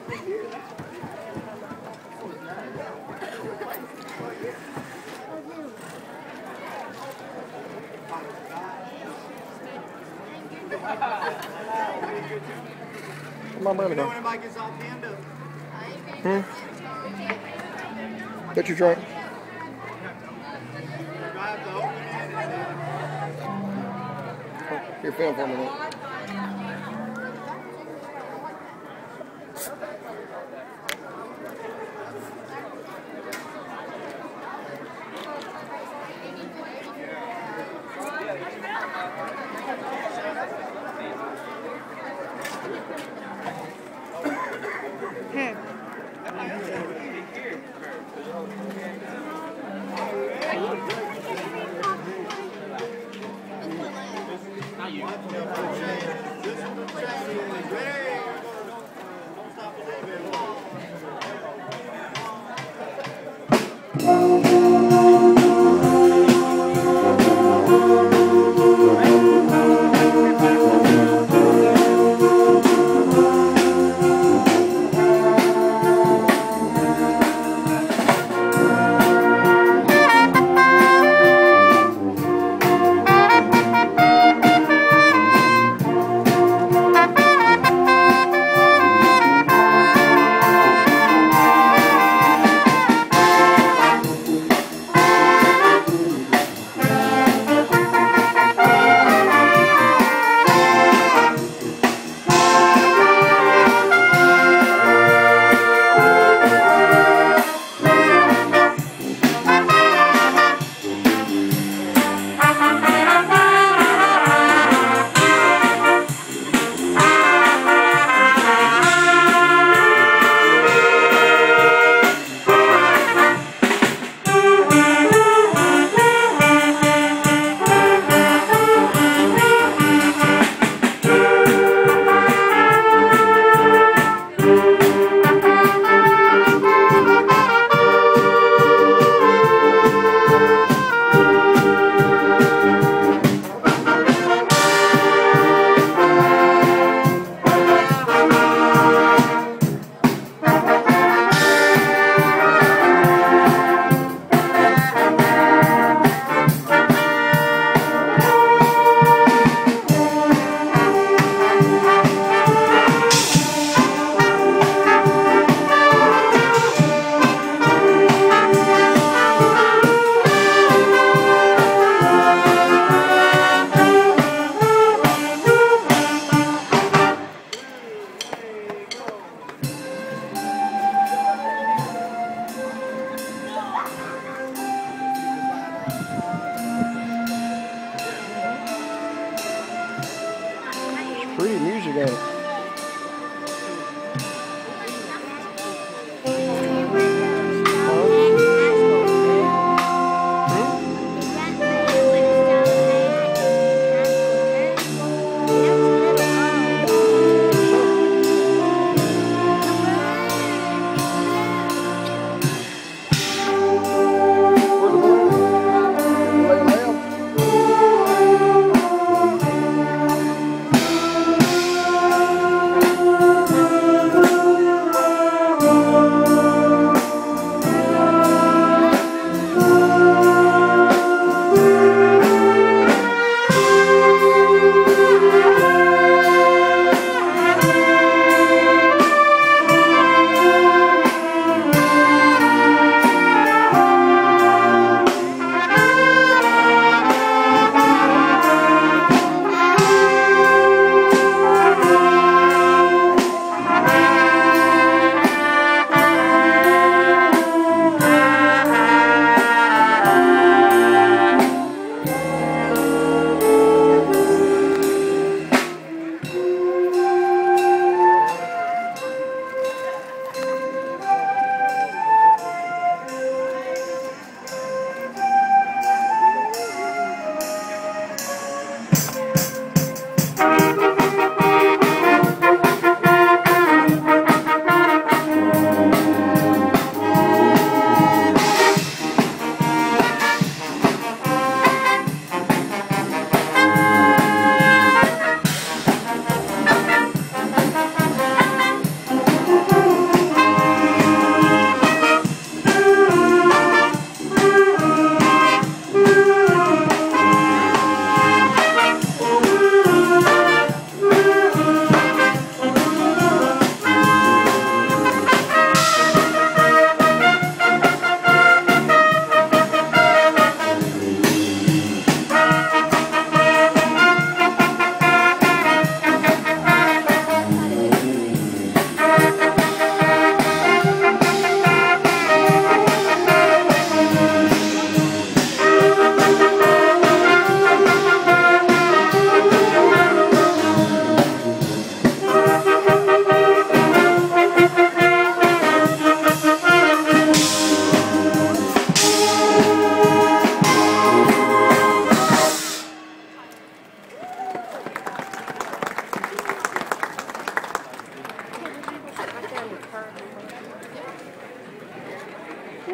Where'd my money go? Get your drink. Here, film for a minute.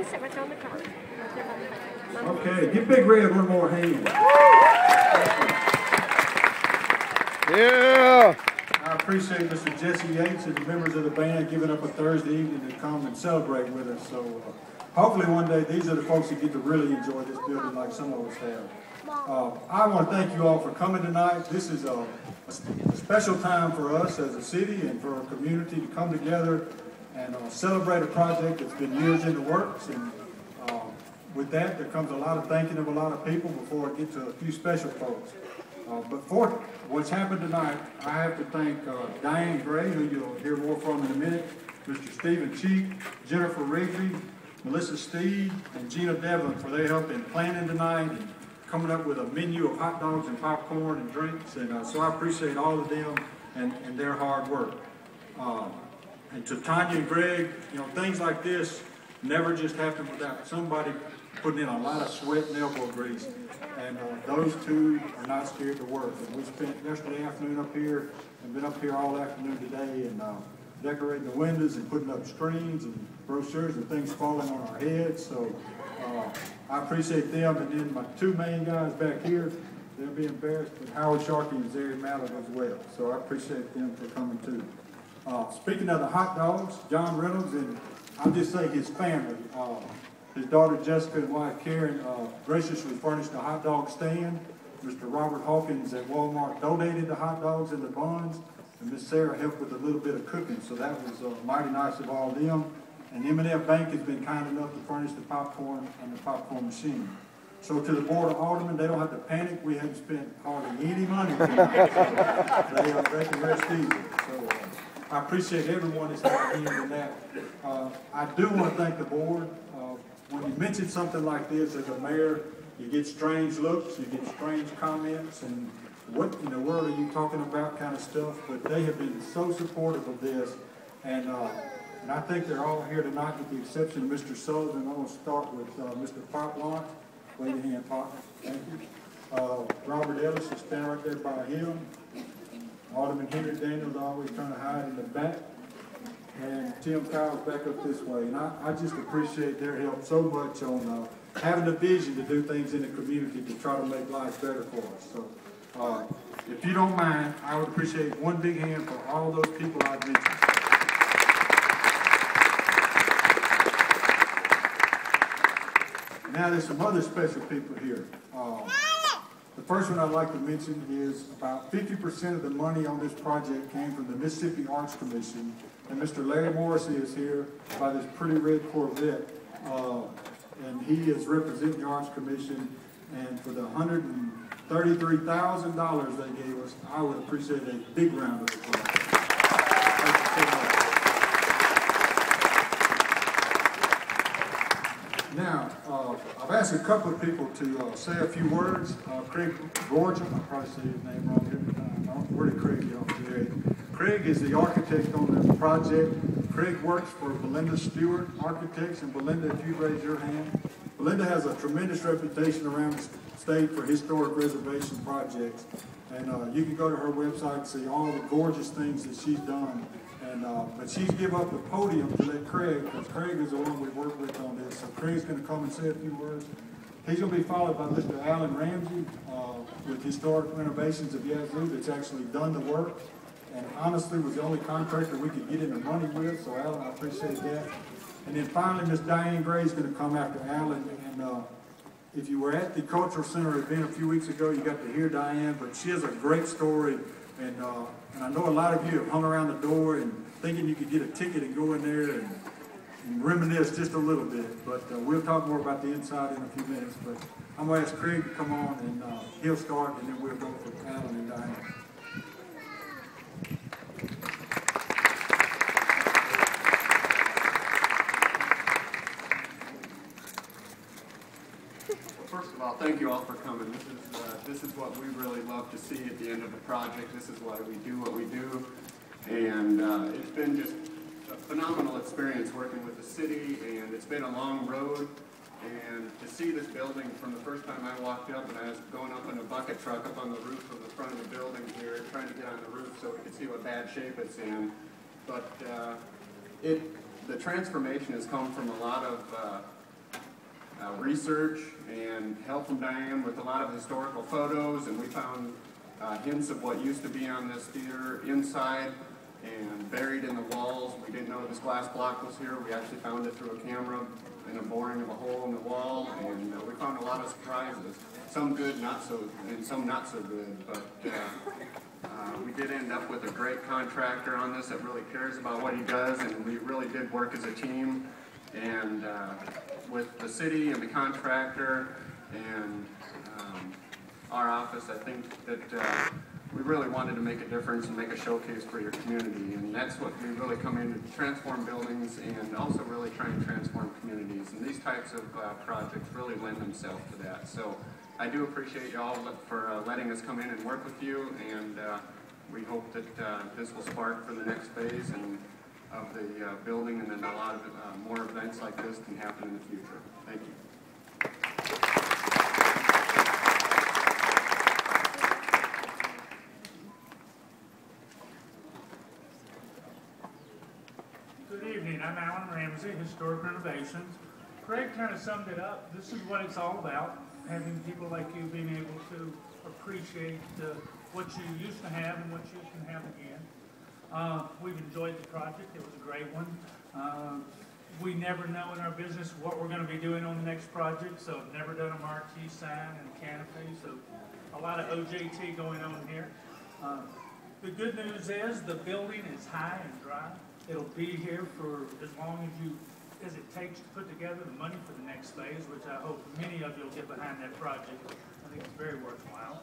please sit right there on the card. Okay, give Big Red one more hand. Yeah. I appreciate Mr. Jesse Yates and the members of the band giving up a Thursday evening to come and celebrate with us. So hopefully one day these are the folks that get to really enjoy this building like some of us have. I want to thank you all for coming tonight. This is a special time for us as a city and for our community to come together and celebrate a project that's been years in the works. And with that, there comes a lot of thanking of a lot of people before I get to a few special folks. But for what's happened tonight, I have to thank Diane Gray, who you'll hear more from in a minute, Mr. Stephen Cheek, Jennifer Rigby, Melissa Steed, and Gina Devlin for their help in planning tonight and coming up with a menu of hot dogs and popcorn and drinks. And so I appreciate all of them and their hard work. And to Tanya and Greg, you know, things like this never just happen without somebody putting in a lot of sweat and elbow grease. And those two are not scared to work. And we spent yesterday afternoon up here and been up here all afternoon today and decorating the windows and putting up screens and brochures and things falling on our heads. So I appreciate them. And then my two main guys back here, they'll be embarrassed, but Howard Sharkey and Zary Mallet as well. So I appreciate them for coming too. Speaking of the hot dogs, John Reynolds and I'll just say his family, his daughter Jessica and wife Karen graciously furnished a hot dog stand. Mr. Robert Hawkins at Walmart donated the hot dogs and the buns, and Miss Sarah helped with a little bit of cooking, so that was mighty nice of all of them. And M&F Bank has been kind enough to furnish the popcorn and the popcorn machine. So to the Board of Aldermen, they don't have to panic. We haven't spent hardly any money tonight, so they can rest easy. So I appreciate everyone that's had a hand in that. I do want to thank the board. When you mention something like this as a mayor, you get strange looks, you get strange comments, and what in the world are you talking about kind of stuff, but they have been so supportive of this, and I think they're all here tonight with the exception of Mr. Sullivan. I'm going to start with Mr. Pop Launch. Wave your hand, Pop. Thank you. Robert Ellis is standing right there by him. Alderman Henry Daniels always trying to hide in the back. And Tim Kyle's back up this way. And I just appreciate their help so much on having the vision to do things in the community to try to make life better for us. So if you don't mind, I would appreciate one big hand for all those people I've mentioned. Now there's some other special people here. The first one I'd like to mention is about 50% of the money on this project came from the Mississippi Arts Commission. And Mr. Larry Morrissey is here by this pretty red Corvette. And he is representing the Arts Commission. And for the $133,000 they gave us, I would appreciate a big round of applause. Thank you so much. Now, I've asked a couple of people to say a few words. Craig Gorgem, I'll probably say his name wrong every time. Where did Craig go today? Craig is the architect on the project. Craig works for Belinda Stewart Architects, and Belinda, if you raise your hand. Belinda has a tremendous reputation around the state for historic reservation projects. And you can go to her website and see all the gorgeous things that she's done. And, but she's given up the podium to let Craig, because Craig is the one we work with on this. So Craig's going to come and say a few words. He's going to be followed by Mr. Alan Ramsey with Historic Renovations of Yazoo that's actually done the work. And honestly was the only contractor we could get in the money with. So Alan, I appreciate that. And then finally, Miss Diane Gray is going to come after Alan. And if you were at the Cultural Center event a few weeks ago, you got to hear Diane, but she has a great story. And I know a lot of you have hung around the door and thinking you could get a ticket and go in there and reminisce just a little bit. But we'll talk more about the inside in a few minutes. But I'm going to ask Craig to come on, and he'll start, and then we'll go for Alan and Diane. First of all, thank you all for coming. This is what we really love to see at the end of the project. This is why we do what we do. And it's been just a phenomenal experience working with the city, and it's been a long road. And to see this building from the first time I walked up, and I was going up in a bucket truck up on the roof of the front of the building here, trying to get on the roof so we could see what bad shape it's in. But the transformation has come from a lot of research and help from Diane with a lot of historical photos, and we found hints of what used to be on this theater inside and buried in the walls. We didn't know this glass block was here. We actually found it through a camera in a boring of a hole in the wall, and we found a lot of surprises. Some good, not so, and some not so good, but we did end up with a great contractor on this that really cares about what he does, and we really did work as a team. And with the city and the contractor and our office, I think that we really wanted to make a difference and make a showcase for your community. And that's what we really come in to transform buildings and also really try and transform communities. And these types of projects really lend themselves to that. So I do appreciate you all for letting us come in and work with you. And we hope that this will spark for the next phase and of the building, and then a lot of more events like this can happen in the future. Thank you. Good evening. I'm Alan Ramsey, Historic Renovations. Craig kind of summed it up. This is what it's all about, having people like you being able to appreciate what you used to have and what you can have again. We've enjoyed the project. It was a great one. We never know in our business what we're going to be doing on the next project, so I've never done a marquee sign and canopy, so a lot of OJT going on here. The good news is the building is high and dry. It'll be here for as long as it takes to put together the money for the next phase, which I hope many of you will get behind that project. I think it's very worthwhile.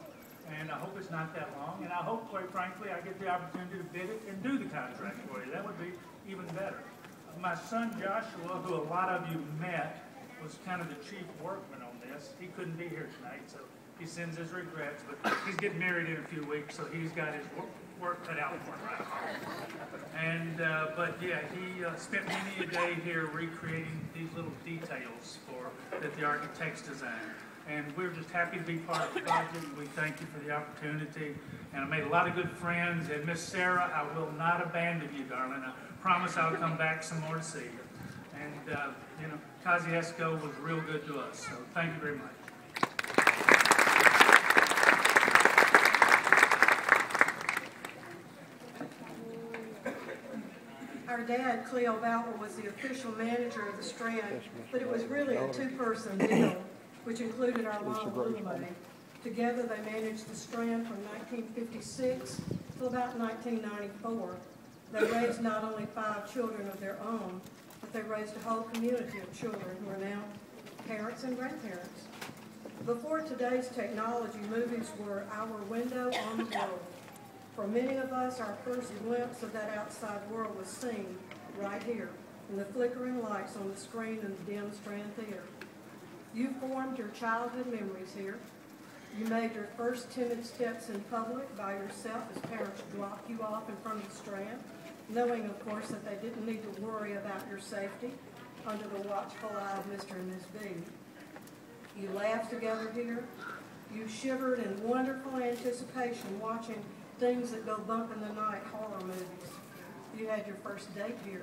And I hope it's not that long, and I hope, quite frankly, I get the opportunity to bid it and do the contract for you. That would be even better. My son Joshua, who a lot of you met, was kind of the chief workman on this. He couldn't be here tonight, so he sends his regrets, but he's getting married in a few weeks, so he's got his work cut out for him right now. And, but yeah, he spent many a day here recreating these little details that the architects designed. And we're just happy to be part of the project. We thank you for the opportunity. And I made a lot of good friends. And Miss Sarah, I will not abandon you, darling. I promise I'll come back some more to see you. And, you know, Kosciusko was real good to us. So thank you very much. Our dad, Cleo Bauer, was the official manager of the Strand, but it was really a two-person deal, which included our long roommate. Together they managed the Strand from 1956 till about 1994. They raised not only 5 children of their own, but they raised a whole community of children who are now parents and grandparents. Before today's technology, movies were our window on the world. For many of us, our first glimpse of that outside world was seen right here in the flickering lights on the screen in the dim Strand Theater. You formed your childhood memories here. You made your first timid steps in public by yourself as parents dropped you off in front of the Strand, knowing, of course, that they didn't need to worry about your safety under the watchful eye of Mr. and Miss B. You laughed together here. You shivered in wonderful anticipation watching things that go bump in the night horror movies. You had your first date here.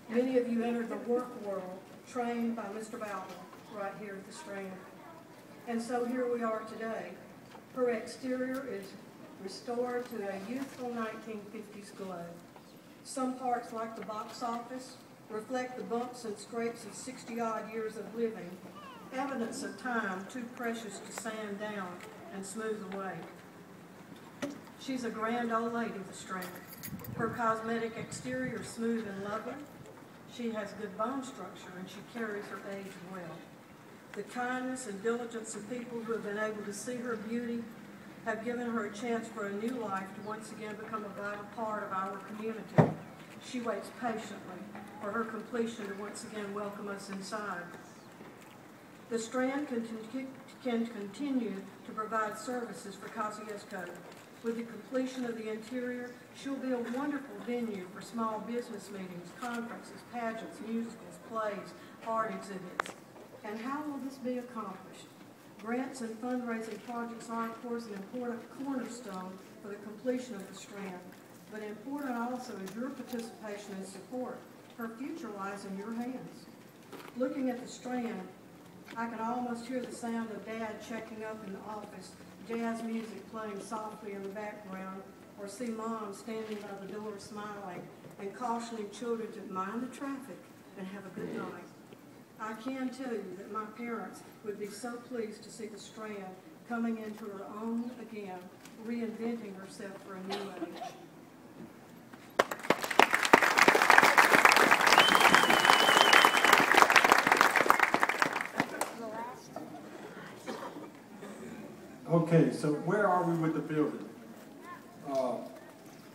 Many of you entered the work world, trained by Mr. Boutwell right here at the Strand. And so here we are today. Her exterior is restored to a youthful 1950s glow. Some parts, like the box office, reflect the bumps and scrapes of 60-odd years of living, evidence of time too precious to sand down and smooth away. She's a grand old lady, the Strand. Her cosmetic exterior is smooth and lovely. She has good bone structure, and she carries her age well. The kindness and diligence of people who have been able to see her beauty have given her a chance for a new life to once again become a vital part of our community. She waits patiently for her completion to once again welcome us inside. The Strand can continue to provide services for Kosciusko. With the completion of the interior, she'll be a wonderful venue for small business meetings, conferences, pageants, musicals, plays, art exhibits. And how will this be accomplished? Grants and fundraising projects are, of course, an important cornerstone for the completion of the Strand, but important also is your participation and support. Her future lies in your hands. Looking at the Strand, I can almost hear the sound of Dad checking up in the office, jazz music playing softly in the background, or see Mom standing by the door smiling and cautioning children to mind the traffic and have a good night. I can tell you that my parents would be so pleased to see the Strand coming into her own again, reinventing herself for a new age. Okay, so where are we with the building?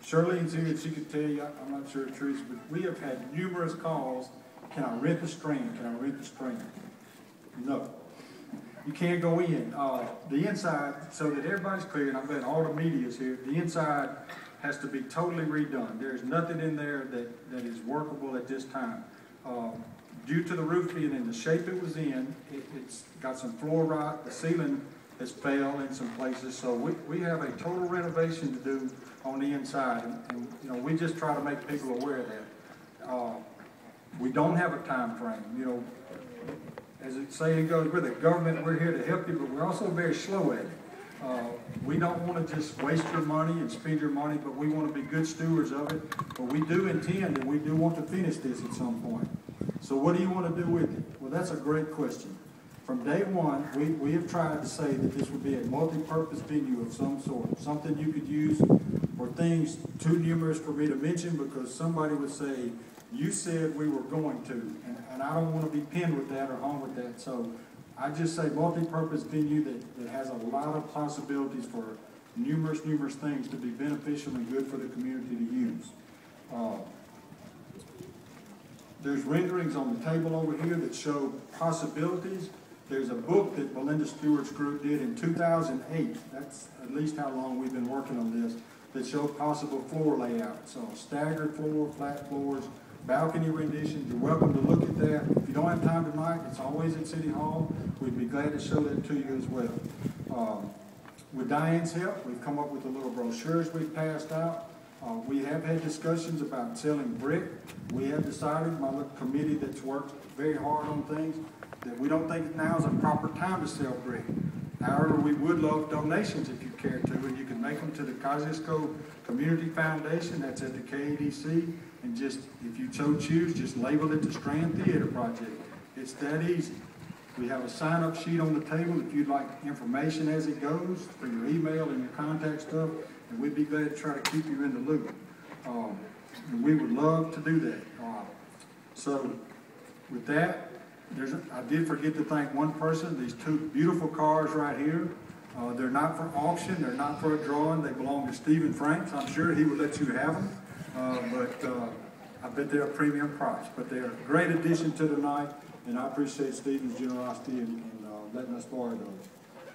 Charlene's here and she could tell you, I'm not sure, Teresa, but we have had numerous calls. Can I rent the Strand? Can I rent the Strand? No. You can't go in. The inside, so that everybody's clear, and I'm betting all the media's here, the inside has to be totally redone. There's nothing in there that is workable at this time. Due to the roof being in the shape it was in, it's got some floor rot, the ceiling has failed in some places, so we have a total renovation to do on the inside, and you know, we just try to make people aware of that. We don't have a time frame, you know. As the saying goes, we're the government, we're here to help you, but we're also very slow at it. We don't want to just waste your money and spend your money, but we want to be good stewards of it. But we do intend and we do want to finish this at some point. So what do you want to do with it? Well, that's a great question. From day one, we have tried to say that this would be a multi-purpose venue of some sort, something you could use for things too numerous for me to mention, because somebody would say, you said we were going to, and I don't want to be pinned with that or hung with that. So I just say multi-purpose venue that has a lot of possibilities for numerous things to be beneficial and good for the community to use. There's renderings on the table over here that show possibilities. There's a book that Belinda Stewart's group did in 2008. That's at least how long we've been working on this, that showed possible floor layouts. So staggered floor, flat floors, balcony renditions. You're welcome to look at that. If you don't have time tonight, it's always at City Hall. We'd be glad to show that to you as well. With Diane's help, we've come up with the little brochures we've passed out. We have had discussions about selling brick. We have decided, my little committee that's worked very hard on things, that we don't think now is a proper time to sell brick. However, we would love donations if you care to, and you can make them to the Kosciusko Community Foundation. That's at the KADC. And just, if you so choose, just label it the Strand Theater Project. It's that easy. We have a sign-up sheet on the table if you'd like information as it goes for your email and your contact stuff, and we'd be glad to try to keep you in the loop. And we would love to do that. So with that, I did forget to thank one person. These two beautiful cars right here. They're not for auction. They're not for a drawing. They belong to Stephen Franks. I'm sure he would let you have them. But I bet they're a premium price. But they're a great addition to the night, and I appreciate Stephen's generosity in letting us borrow those.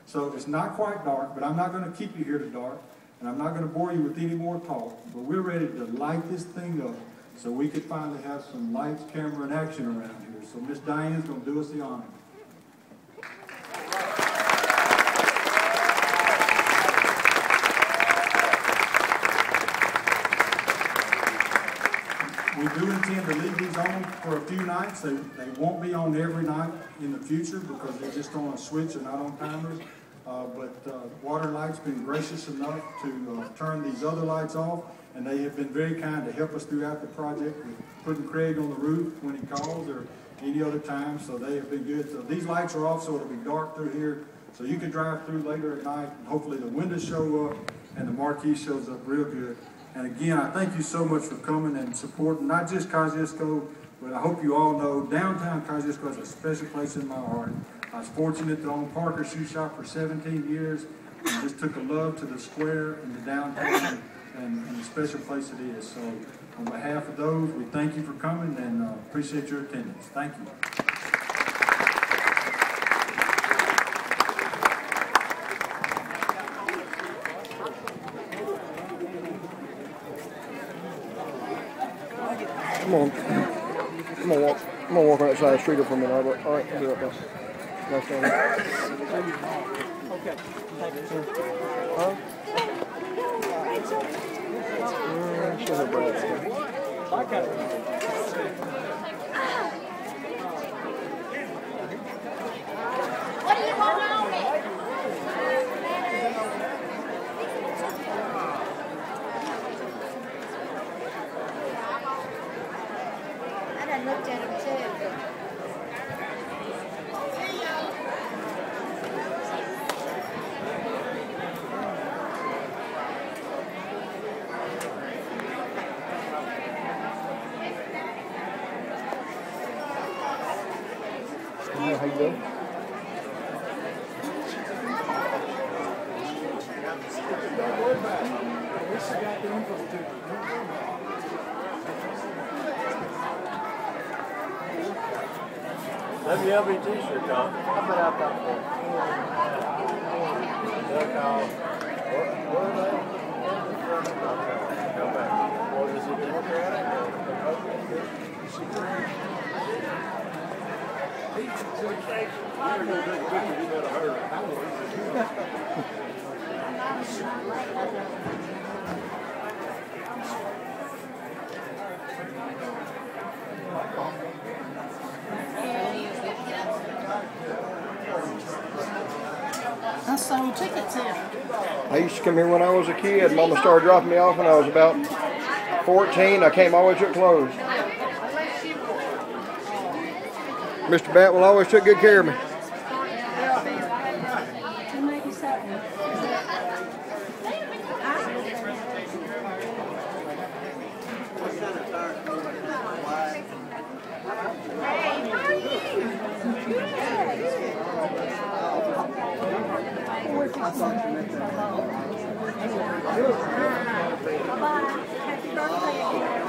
So it's not quite dark, but I'm not going to keep you here to dark, and I'm not going to bore you with any more talk. But we're ready to light this thing up so we could finally have some lights, camera, and action around here. So Miss Diane's going to do us the honor. We do intend to leave these on for a few nights. They won't be on every night in the future because they're just on a switch and not on timers. But Waterlight's been gracious enough to turn these other lights off, and they have been very kind to help us throughout the project with putting Craig on the roof when he calls or any other time, so they have been good. So these lights are off so it'll be dark through here, so you can drive through later at night, and hopefully the windows show up and the marquee shows up real good. And again, I thank you so much for coming and supporting not just Kosciusko, but I hope you all know downtown Kosciusko is a special place in my heart. I was fortunate to own Parker Shoe Shop for 17 years and just took a love to the square and the downtown and the special place it is. So on behalf of those, we thank you for coming and appreciate your attendance. Thank you. I'm gonna walk on that side of the street up for a minute, Albert. All right, I'll be right back. Nice to meet you. Okay. Huh? Show her Brad's stuff. Okay. I looked at him too. Hi, how you doing? WLB t-shirt, Tom. How about out there? Look how... Where are they? Go back. What is it, Democratic or Republican? I sold tickets here. I used to come here when I was a kid. Mama started dropping me off when I was about 14. I came all the way to it closed. Mr. Batwell always took good care of me. Bye. Happy birthday again.